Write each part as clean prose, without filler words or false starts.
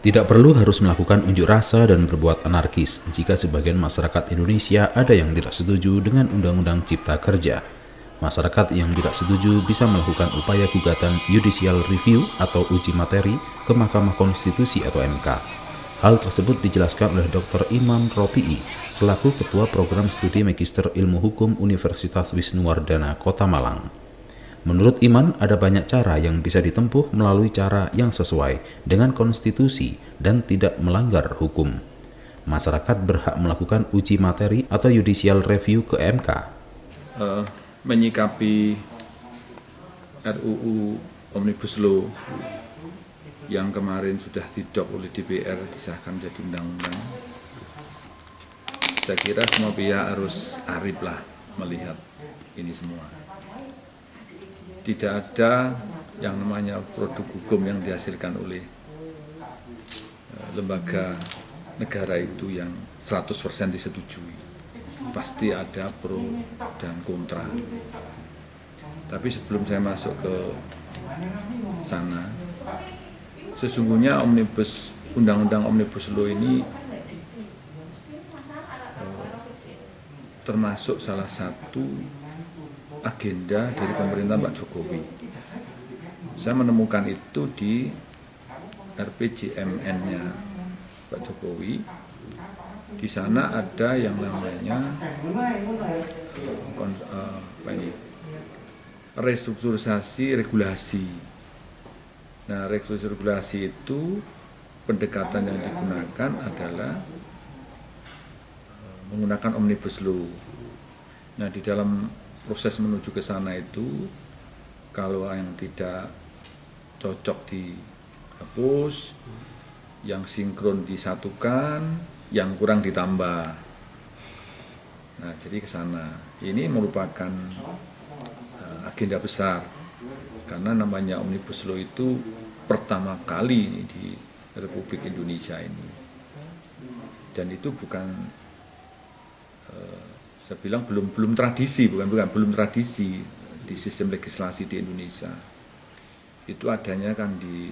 Tidak perlu harus melakukan unjuk rasa dan berbuat anarkis jika sebagian masyarakat Indonesia ada yang tidak setuju dengan Undang-Undang Cipta Kerja. Masyarakat yang tidak setuju bisa melakukan upaya gugatan judicial review atau uji materi ke Mahkamah Konstitusi atau MK. Hal tersebut dijelaskan oleh Dr. Iman Ropi'i selaku Ketua Program Studi Magister Ilmu Hukum Universitas Wisnuwardana Kota Malang. Menurut Iman, ada banyak cara yang bisa ditempuh melalui cara yang sesuai dengan konstitusi dan tidak melanggar hukum. Masyarakat berhak melakukan uji materi atau judicial review ke MK. Menyikapi RUU Omnibus Law yang kemarin sudah didok oleh DPR disahkan menjadi undang-undang, saya kira semua pihak harus arif lah melihat ini semua. Tidak ada yang namanya produk hukum yang dihasilkan oleh lembaga negara itu yang 100% disetujui. Pasti ada pro dan kontra. Tapi sebelum saya masuk ke sana, sesungguhnya Undang-Undang Omnibus Law ini termasuk salah satu agenda dari pemerintahan Pak Jokowi. Saya menemukan itu di RPJMN-nya Pak Jokowi. Di sana ada yang namanya restrukturisasi regulasi. Nah, restrukturisasi regulasi itu pendekatan yang digunakan adalah menggunakan Omnibus Law. Nah, di dalam proses menuju ke sana itu, kalau yang tidak cocok dihapus, yang sinkron disatukan, yang kurang ditambah. Nah, jadi ke sana. Ini merupakan agenda besar, karena namanya Omnibus Law itu pertama kali ini di Republik Indonesia ini. Dan itu bukan saya bilang belum tradisi, belum tradisi di sistem legislasi di Indonesia. Itu adanya kan di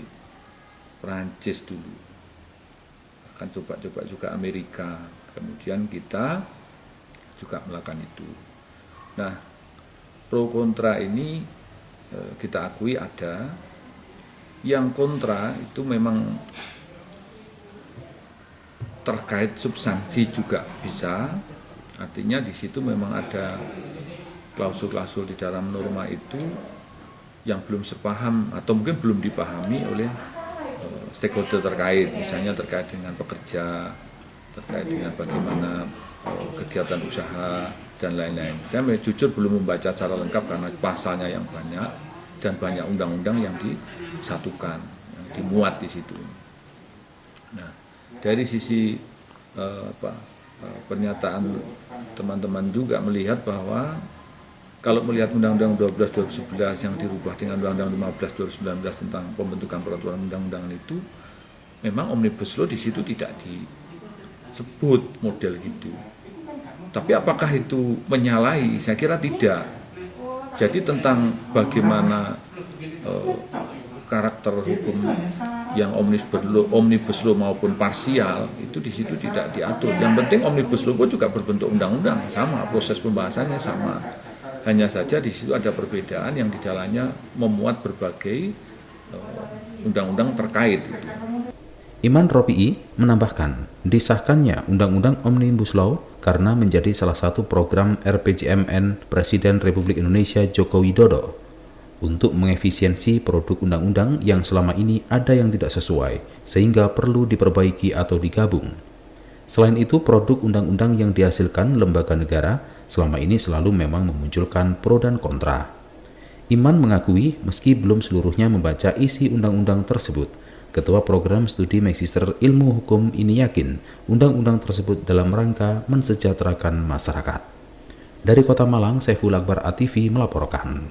Perancis dulu, akan coba-coba juga Amerika, kemudian kita juga melakukan itu. Nah, pro kontra ini kita akui ada. Yang kontra itu memang terkait substansi juga bisa. Artinya di situ memang ada klausul-klausul di dalam norma itu yang belum sepaham atau mungkin belum dipahami oleh stakeholder terkait, misalnya terkait dengan pekerja, terkait dengan bagaimana kegiatan usaha dan lain-lain. Saya jujur belum membaca secara lengkap karena pasalnya yang banyak dan banyak undang-undang yang disatukan, yang dimuat di situ. Nah, dari sisi pernyataan teman-teman juga melihat bahwa kalau melihat Undang-Undang 12 2011 yang dirubah dengan Undang-Undang 15 2019 tentang pembentukan peraturan undang-undangan itu, memang Omnibus Law di situ tidak disebut model gitu. Tapi apakah itu menyalahi? Saya kira tidak. Jadi tentang bagaimana karakter hukum yang Omnibus Law maupun parsial itu di situ tidak diatur. Yang penting Omnibus Law juga berbentuk undang-undang, sama, proses pembahasannya sama. Hanya saja di situ ada perbedaan yang di dalamnya memuat berbagai undang-undang terkait. Iman Ropi'i menambahkan, disahkannya Undang-Undang Omnibus Law karena menjadi salah satu program RPJMN Presiden Republik Indonesia Joko Widodo untuk mengefisiensi produk undang-undang yang selama ini ada yang tidak sesuai, sehingga perlu diperbaiki atau digabung. Selain itu, produk undang-undang yang dihasilkan lembaga negara selama ini selalu memang memunculkan pro dan kontra. Iman mengakui meski belum seluruhnya membaca isi undang-undang tersebut, Ketua Program Studi Magister Ilmu Hukum ini yakin undang-undang tersebut dalam rangka mensejahterakan masyarakat. Dari Kota Malang, Saiful Akbar ATV melaporkan.